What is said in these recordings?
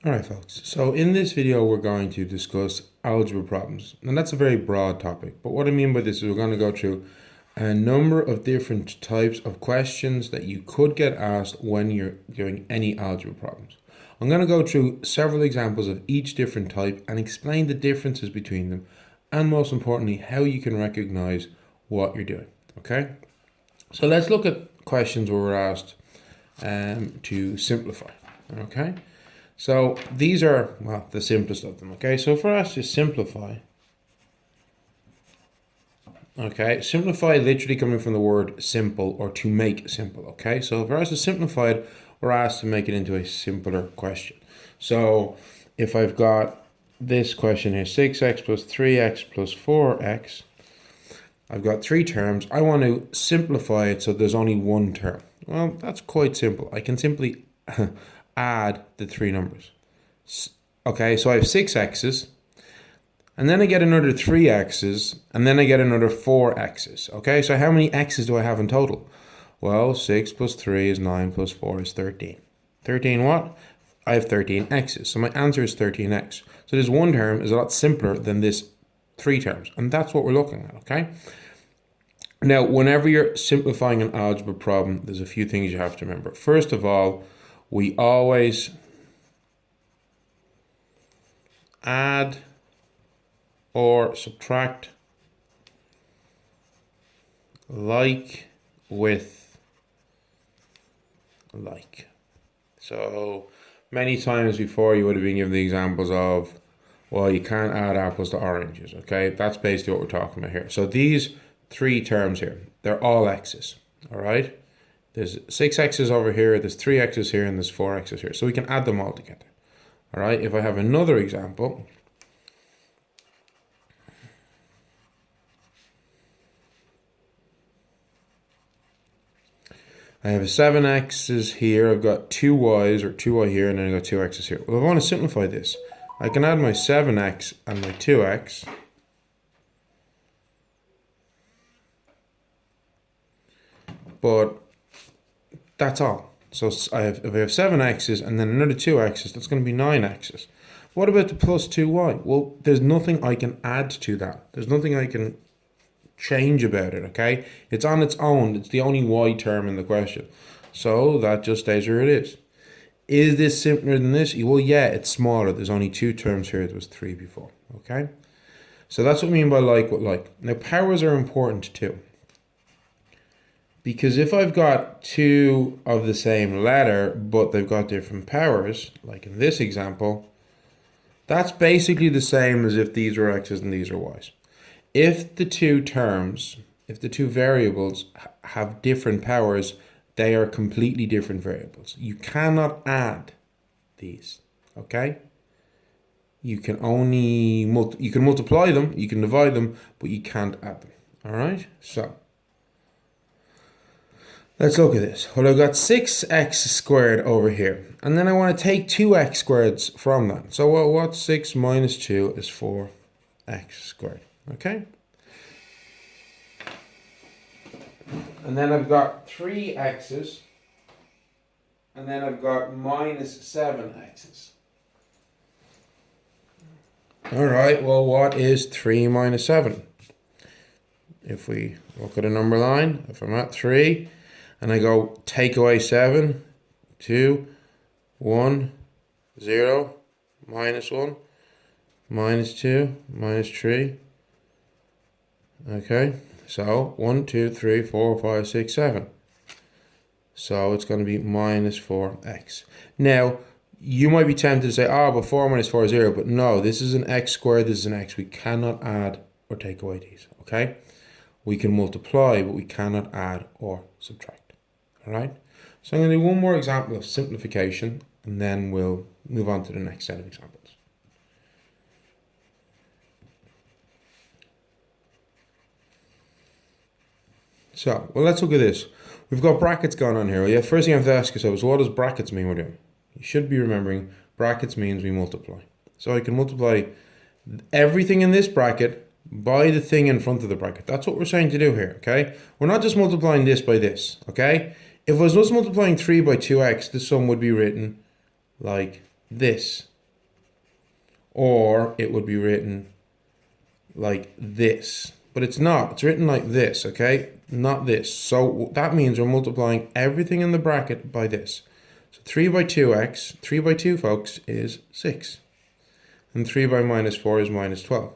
Alright folks, so in this video we're going to discuss algebra problems. And that's a very broad topic, but what I mean by this is we're going to go through a number of different types of questions that you could get asked when you're doing any algebra problems. I'm going to go through several examples of each different type and explain the differences between them, and most importantly how you can recognize what you're doing. Okay, so let's look at questions where we're asked to simplify. Okay, so these are, well, the simplest of them. Okay, so for us to simplify, okay, simplify literally coming from the word simple, or to make simple. Okay, so for us to simplify it, we're asked to make it into a simpler question. So if I've got this question here, 6x plus 3x plus 4x, I've got three terms. I want to simplify it so there's only one term. Well, that's quite simple. I can simply add the three numbers. Okay, so I have 6x's, and then I get another 3x's, and then I get another 4x's. Okay, so how many x's do I have in total? Well, 6 plus 3 is 9 plus 4 is 13. 13 what? I have 13 x's, so my answer is 13x. So this one term is a lot simpler than this three terms, and that's what we're looking at, okay? Now, whenever you're simplifying an algebra problem, there's a few things you have to remember. First of all, we always add or subtract like with like. So many times before you would have been given the examples of, well, you can't add apples to oranges, okay? That's basically what we're talking about here. So these three terms here, they're all x's, all right? There's 6x's over here, there's 3x's here, and there's 4x's here. So we can add them all together, all right? If I have another example, I have 7x's here, I've got 2y's or 2y here, and then I've got 2x's here. Well, if I want to simplify this, I can add my 7x and my 2x. But that's all. So if I have 7x's and then another 2x's, that's going to be 9x's. What about the plus 2y? Well, there's nothing I can add to that. There's nothing I can change about it, okay? It's on its own. It's the only y term in the question. So that just stays where it is. Is this simpler than this? Well, yeah, it's smaller. There's only two terms here. There was three before, okay? So that's what I mean by like with like. Now, powers are important too. Because if I've got two of the same letter, but they've got different powers, like in this example, that's basically the same as if these were x's and these are y's. If the two terms, if the two variables have different powers, they are completely different variables. You cannot add these, okay? You can only, you can multiply them, you can divide them, but you can't add them, all right? So let's look at this. Well, I've got 6x squared over here, and then I want to take 2x squareds from that. So what's 6 minus 2 is 4x squared, okay? And then I've got 3x's, and then I've got minus 7x's. All right, well, what is 3 minus 7? If we look at a number line, if I'm at 3, and I go take away 7, 2, 1, 0, minus 1, minus 2, minus 3. Okay, so 1, 2, 3, 4, 5, 6, 7. So it's going to be minus 4x. Now, you might be tempted to say, oh, but 4 minus 4 is 0. But no, this is an x squared, this is an x. We cannot add or take away these, okay? We can multiply, but we cannot add or subtract. All right, so I'm going to do one more example of simplification, and then we'll move on to the next set of examples. So, well, let's look at this. We've got brackets going on here. Well, yeah, first thing you have to ask yourself is, what does brackets mean we're doing? You should be remembering brackets means we multiply. So I can multiply everything in this bracket by the thing in front of the bracket. That's what we're saying to do here, okay? We're not just multiplying this by this, okay? If I was just multiplying 3 by 2x, the sum would be written like this. or it would be written like this. But it's not. It's written like this, okay? Not this. So that means we're multiplying everything in the bracket by this. So 3 by 2x, 3 by 2, folks, is 6. And 3 by minus 4 is minus 12.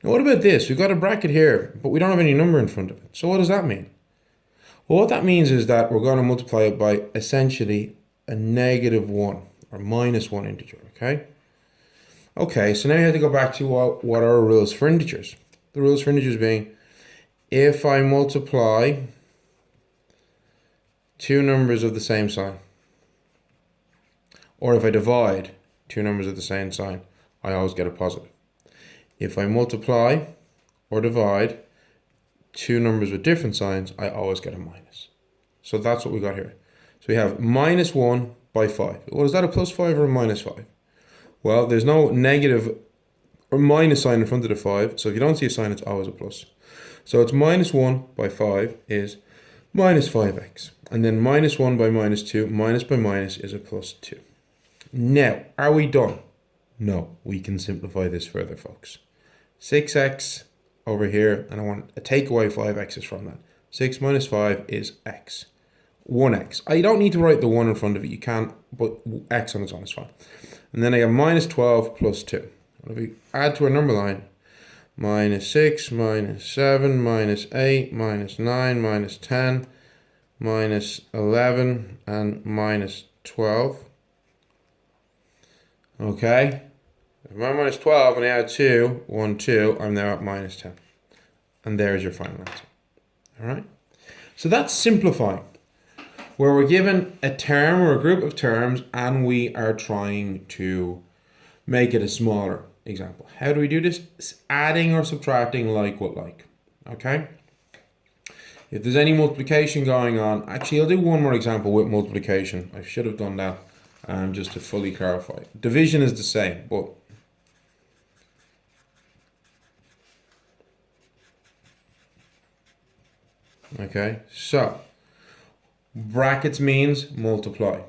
Now what about this? We've got a bracket here, but we don't have any number in front of it. So what does that mean? Well, what that means is that we're going to multiply it by essentially a negative 1 or minus 1 integer, okay? Okay, so now you have to go back to what are our rules for integers. The rules for integers being, if I multiply two numbers of the same sign, or if I divide two numbers of the same sign, I always get a positive. If I multiply or divide two numbers with different signs, I always get a minus. So that's what we got here. So we have minus 1 by 5. Well, is that a plus 5 or a minus 5? Well, there's no negative or minus sign in front of the 5, so if you don't see a sign, it's always a plus. So it's minus 1 by 5 is minus 5x. And then minus 1 by minus 2, minus by minus is a plus 2. Now, are we done? No, we can simplify this further, folks. 6x over here, and I want to take away 5x's from that. 6 minus 5 is x. 1x. I don't need to write the 1 in front of it, you can, but x on its own is fine. And then I have minus 12 plus 2. If we add to our number line, minus 6, minus 7, minus 8, minus 9, minus 10, minus 11, and minus 12. Okay, if I'm at minus 12 and I add 2, 1, 2, I'm now at minus 10. And there's your final answer. All right, so that's simplifying, where we're given a term or a group of terms and we are trying to make it a smaller example. How do we do this? It's adding or subtracting like with like. Okay, if there's any multiplication going on, actually I'll do one more example with multiplication. I should have done that just to fully clarify. Division is the same, but okay, so brackets means multiply.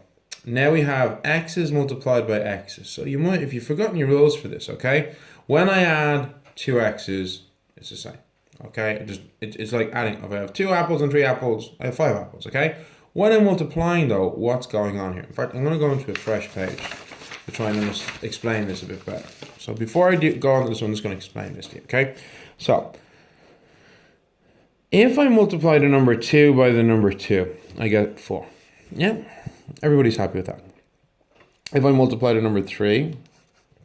Now we have x's multiplied by x's. So you might, if you've forgotten your rules for this, okay, when I add two x's, it's the same. Okay, it's like adding. If I have 2 apples and 3 apples, I have 5 apples. Okay, when I'm multiplying though, what's going on here? In fact, I'm going to go into a fresh page to try and explain this a bit better. So before I go on to this one, I'm just going to explain this to you. Okay, so if I multiply the number 2 by the number 2, I get 4. Yeah, everybody's happy with that. If I multiply the number 3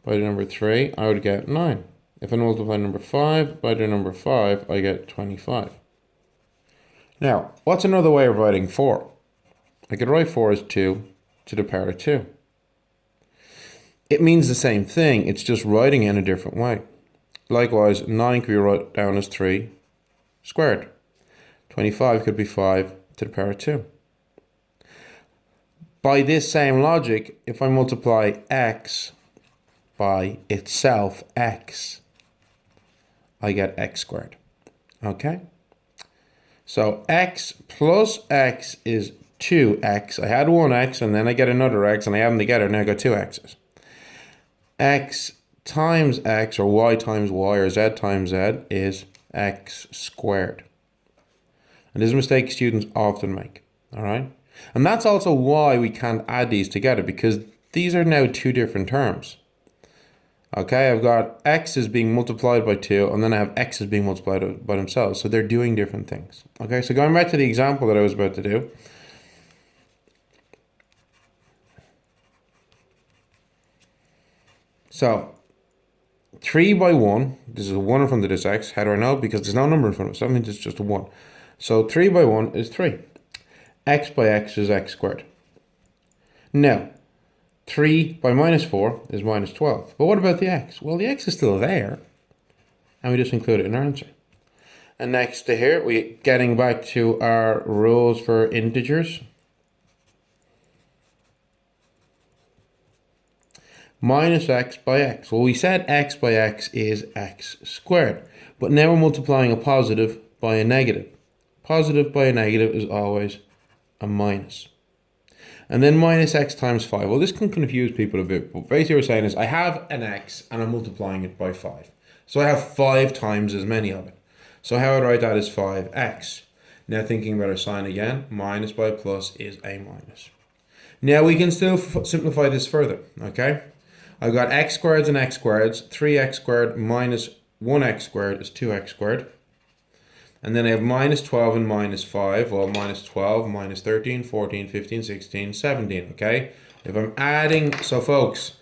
by the number 3, I would get 9. If I multiply number 5 by the number 5, I get 25. Now, what's another way of writing 4? I could write 4 as 2 to the power of 2. It means the same thing, it's just writing it in a different way. Likewise, 9 could be written down as 3 squared. 25 could be 5 to the power of 2. By this same logic, if I multiply x by itself, x, I get x squared. Okay? So x plus x is 2x. I had one x and then I get another x and I add them together and now I got 2 x's. X times x, or y times y, or z times z is x squared. And this is a mistake students often make. Alright? And that's also why we can't add these together, because these are now two different terms. Okay, I've got x's being multiplied by 2, and then I have x's being multiplied by themselves. So they're doing different things. Okay, so going back to the example that I was about to do. So, 3 by 1, this is a 1 in front of this x. How do I know? Because there's no number in front of it, so that means it's just a 1. So 3 by 1 is 3. X by x is x squared. Now, 3 by minus 4 is minus 12. But what about the x? Well, the x is still there, and we just include it in our answer. And next to here, we're getting back to our rules for integers. Minus x by x. Well, we said x by x is x squared. But now we're multiplying a positive by a negative. Positive by a negative is always a minus. and then minus x times 5. Well, this can confuse people a bit, but basically what we're saying is I have an x and I'm multiplying it by 5. So I have 5 times as many of it. So how would I write that as 5x? Now thinking about our sign again, minus by plus is a minus. Now we can still simplify this further, okay? I've got x squareds and x squareds. 3x squared minus 1x squared is 2x squared. And then I have minus 12 and minus 5. Well, minus 12, minus 13, 14, 15, 16, 17, okay? If I'm adding, so folks,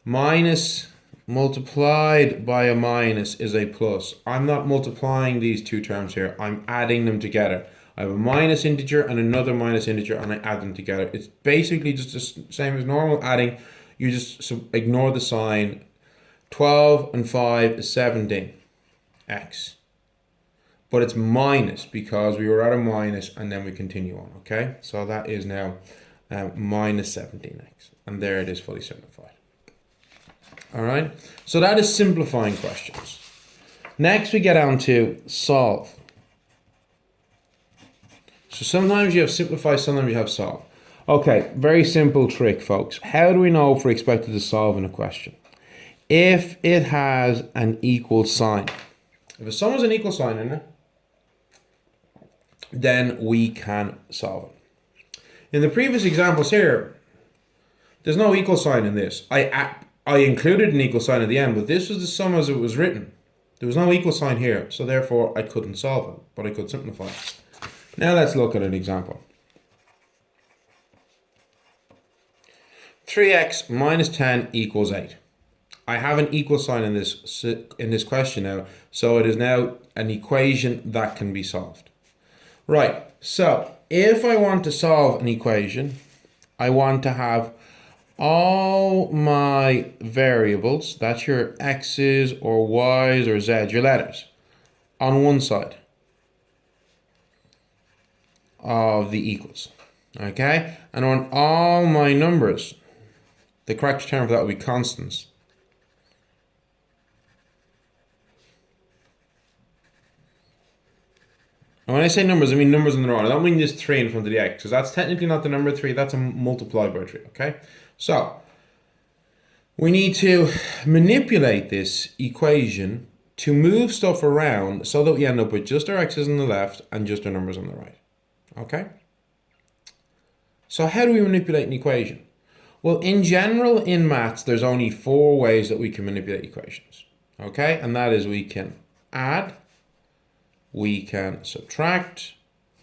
minus multiplied by a minus is a plus. I'm not multiplying these two terms here. I'm adding them together. I have a minus integer and another minus integer, and I add them together. It's basically just the same as normal adding. You just ignore the sign. 12 and 5 is 17. X. But it's minus because we were at a minus and then we continue on, okay? So that is now minus 17x. And there it is fully simplified. All right? So that is simplifying questions. Next we get on to solve. So sometimes you have simplify, sometimes you have solve. Okay, very simple trick, folks. How do we know if we're expected to solve in a question? If it has an equal sign. If a sum has an equal sign in it, then we can solve it. In the previous examples here, there's no equal sign in this. I included an equal sign at the end, but this was the sum as it was written. There was no equal sign here, so therefore I couldn't solve it, but I could simplify it. Now let's look at an example. 3x minus 10 equals 8. I have an equal sign in this question now, so it is now an equation that can be solved. Right, so if I want to solve an equation, I want to have all my variables, that's your x's or y's or z's, your letters, on one side of the equals, okay? And on all my numbers, the correct term for that would be constants. And when I say numbers, I mean numbers in the row. I don't mean this 3 in front of the x, because that's technically not the number 3, that's a multiplied by 3, okay? So, we need to manipulate this equation to move stuff around so that we end up with just our x's on the left and just our numbers on the right, okay? So how do we manipulate an equation? Well, in general, in maths, there's only 4 ways that we can manipulate equations, okay? And that is we can add, we can subtract,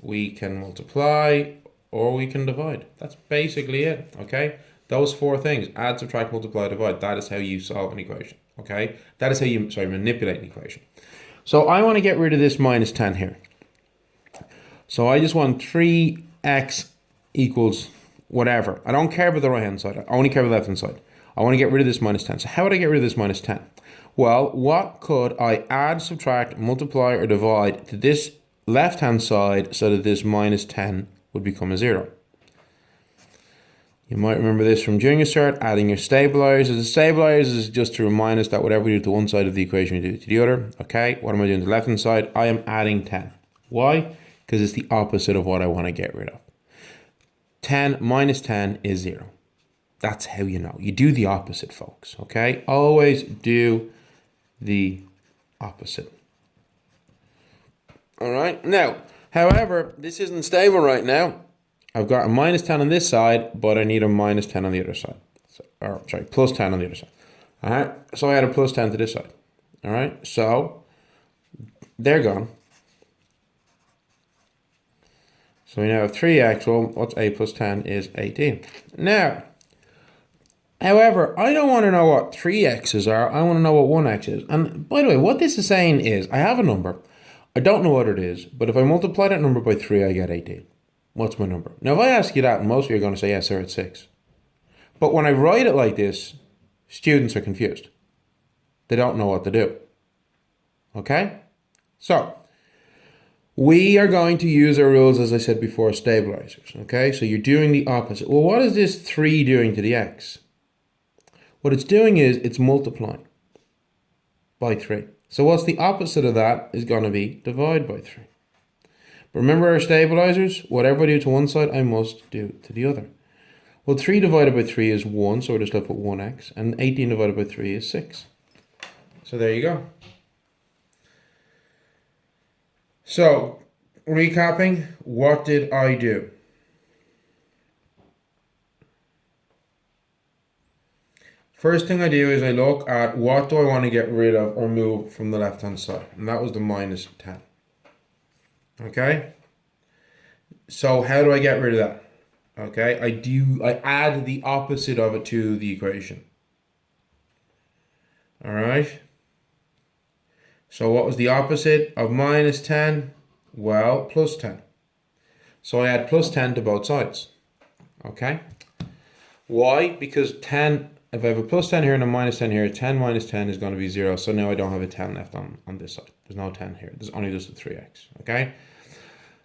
we can multiply, or we can divide. That's basically it, okay? Those 4 things, add, subtract, multiply, divide, that is how you solve an equation, okay? That is how you, manipulate an equation. So I want to get rid of this minus 10 here. So I just want 3x equals whatever. I don't care about the right hand side, I only care about the left hand side. I want to get rid of this minus 10. So how would I get rid of this minus 10? Well, what could I add, subtract, multiply, or divide to this left-hand side so that this minus 10 would become a 0? You might remember this from junior cert, adding your stabilizers. The stabilizers is just to remind us that whatever we do to one side of the equation, we do to the other. Okay, what am I doing to the left-hand side? I am adding 10. Why? Because it's the opposite of what I want to get rid of. 10 minus 10 is 0. That's how you know. You do the opposite, folks, okay? Always do the opposite. All right, now, however, this isn't stable right now. I've got a minus 10 on this side, but I need a minus 10 on the other side. So, or, sorry, plus 10 on the other side. All right, so I add a plus 10 to this side. All right, so they're gone. So we now have 3x, well, what's 8 plus 10 is 18. Now, however, I don't want to know what 3x's are, I want to know what 1x is. And by the way, what this is saying is, I have a number, I don't know what it is, but if I multiply that number by 3, I get 18. What's my number? Now, if I ask you that, most of you are going to say, yes, sir, it's 6. But when I write it like this, students are confused. They don't know what to do. Okay? So, we are going to use our rules, as I said before, stabilizers. Okay? So you're doing the opposite. Well, what is this 3 doing to the x? What it's doing is it's multiplying by 3. So what's the opposite of that is going to be divide by 3. But remember our stabilizers? Whatever I do to one side, I must do to the other. Well, 3 divided by 3 is 1, so we're just left with 1x. And 18 divided by 3 is 6. So there you go. So, recapping, what did I do? First thing I do is I look at what do I want to get rid of or move from the left-hand side. And that was the minus 10. Okay? So how do I get rid of that? Okay, I add the opposite of it to the equation. All right. So what was the opposite of minus 10? Well, plus 10. So I add plus 10 to both sides. Okay. Why? Because 10, if I have a plus 10 here and a minus 10 here, 10 minus 10 is going to be 0. So now I don't have a 10 left on this side. There's no 10 here. There's only just a 3x. Okay.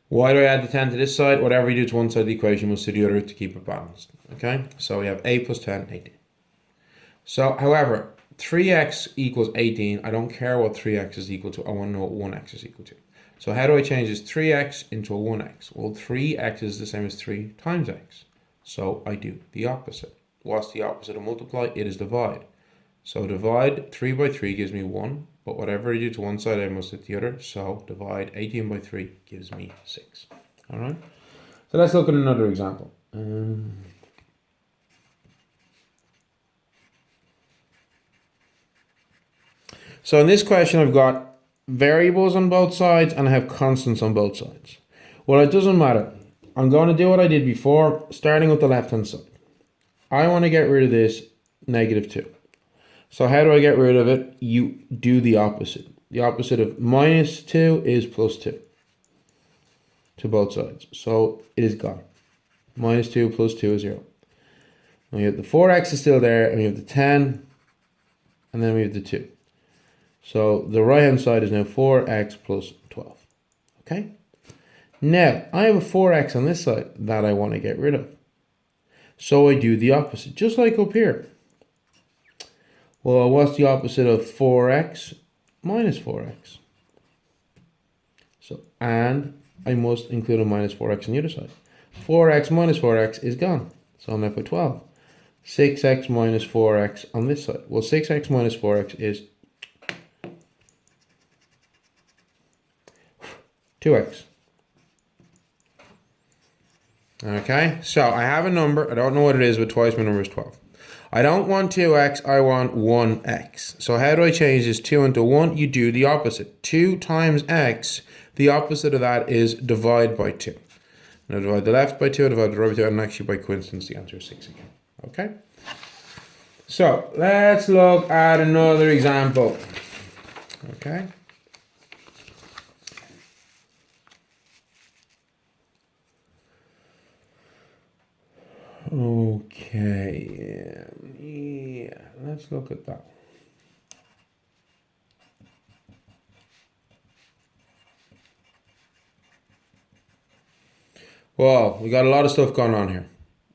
Why do I add the 10 to this side? Whatever you do to one side of the equation must do the other to keep it balanced. Okay. So we have a plus 10, 18. So, however, 3x equals 18. I don't care what 3x is equal to. I want to know what 1x is equal to. So how do I change this 3x into a 1x? Well, 3x is the same as 3 times x. So I do the opposite. What's the opposite of multiply? It is divide. So divide 3 by 3 gives me 1. But whatever I do to one side, I must hit the other. So divide 18 by 3 gives me 6. All right. So let's look at another example. So in this question, I've got variables on both sides and I have constants on both sides. Well, it doesn't matter. I'm going to do what I did before, starting with the left-hand side. I want to get rid of this negative 2. So how do I get rid of it? You do the opposite. The opposite of minus 2 is plus 2 to both sides. So it is gone. Minus 2 plus 2 is 0. And we have the 4x is still there, and we have the 10, and then we have the 2. So the right-hand side is now 4x plus 12. Okay? Now, I have a 4x on this side that I want to get rid of. So I do the opposite, just like up here. Well, what's the opposite of 4x? Minus 4x. So, and I must include a minus 4x on the other side. 4x minus 4x is gone. So I'm left with 12. 6x minus 4x on this side. Well, 6x minus 4x is 2x. Okay, so I have a number. I don't know what it is, but twice my number is 12. I don't want 2x, I want 1x. So how do I change this 2 into 1? You do the opposite. 2 times x, the opposite of that is divide by 2. Now divide the left by 2, divide the right by 2, and actually by coincidence the answer is 6 again. Okay? So let's look at another example. Okay? Okay, yeah, let's look at that. Well, we got a lot of stuff going on here.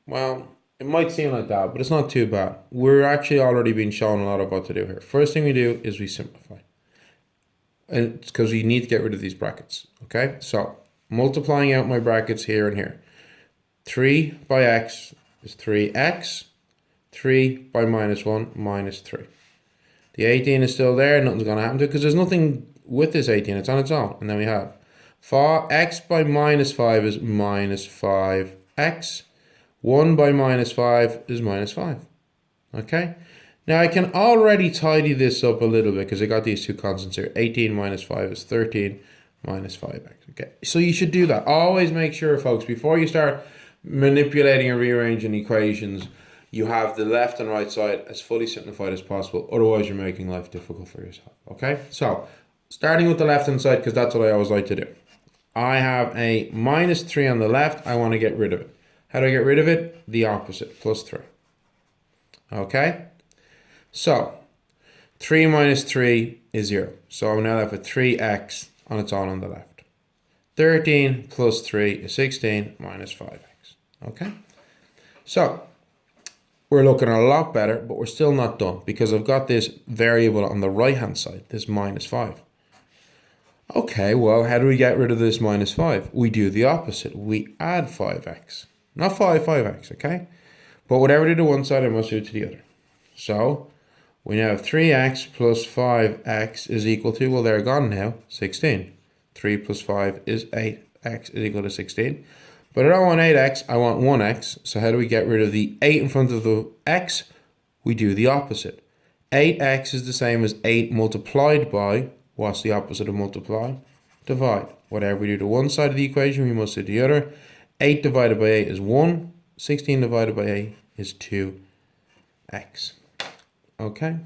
Well, it might seem like that, but it's not too bad. We're actually already being shown a lot of what to do here. First thing we do is we simplify. And it's because we need to get rid of these brackets. Okay, so multiplying out my brackets here and here. 3 by x is 3x. 3 by minus 1, minus 3. The 18 is still there. Nothing's going to happen to it because there's nothing with this 18. It's on its own. And then we have x by minus 5 is minus 5x. 1 by minus 5 is minus 5. Okay? Now I can already tidy this up a little bit because I got these two constants here. 18 minus 5 is 13 minus 5x. Okay? So you should do that. Always make sure, folks, before you start manipulating or rearranging equations, you have the left and right side as fully simplified as possible. Otherwise, you're making life difficult for yourself. Okay? So, starting with the left-hand side, because that's what I always like to do. I have a minus 3 on the left. I want to get rid of it. How do I get rid of it? The opposite, plus 3. Okay? So, 3 minus 3 is 0. So, I'm now left with 3x on its own on the left. 13 plus 3 is 16 minus 5x. Okay? So, we're looking a lot better, but we're still not done because I've got this variable on the right-hand side, this minus 5. Okay, well, how do we get rid of this minus 5? We do the opposite. We add 5x. Not 5x, okay? But whatever I do to one side, I must do it to the other. So we now have 3x plus 5x is equal to, well, they're gone now, 16. 3 plus 5 is 8x is equal to 16. But I don't want 8x, I want 1x. So how do we get rid of the 8 in front of the x? We do the opposite. 8x is the same as 8 multiplied by, what's the opposite of multiply? Divide. Whatever we do to one side of the equation, we must do the other. 8 divided by 8 is 1. 16 divided by 8 is 2x. Okay?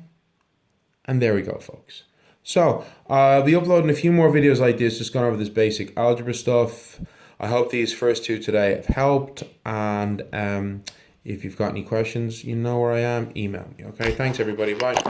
And there we go, folks. So, I'll be uploading a few more videos like this, just going over this basic algebra stuff. I hope these first two today have helped. And if you've got any questions, you know where I am. Email me. Okay? Thanks, everybody. Bye.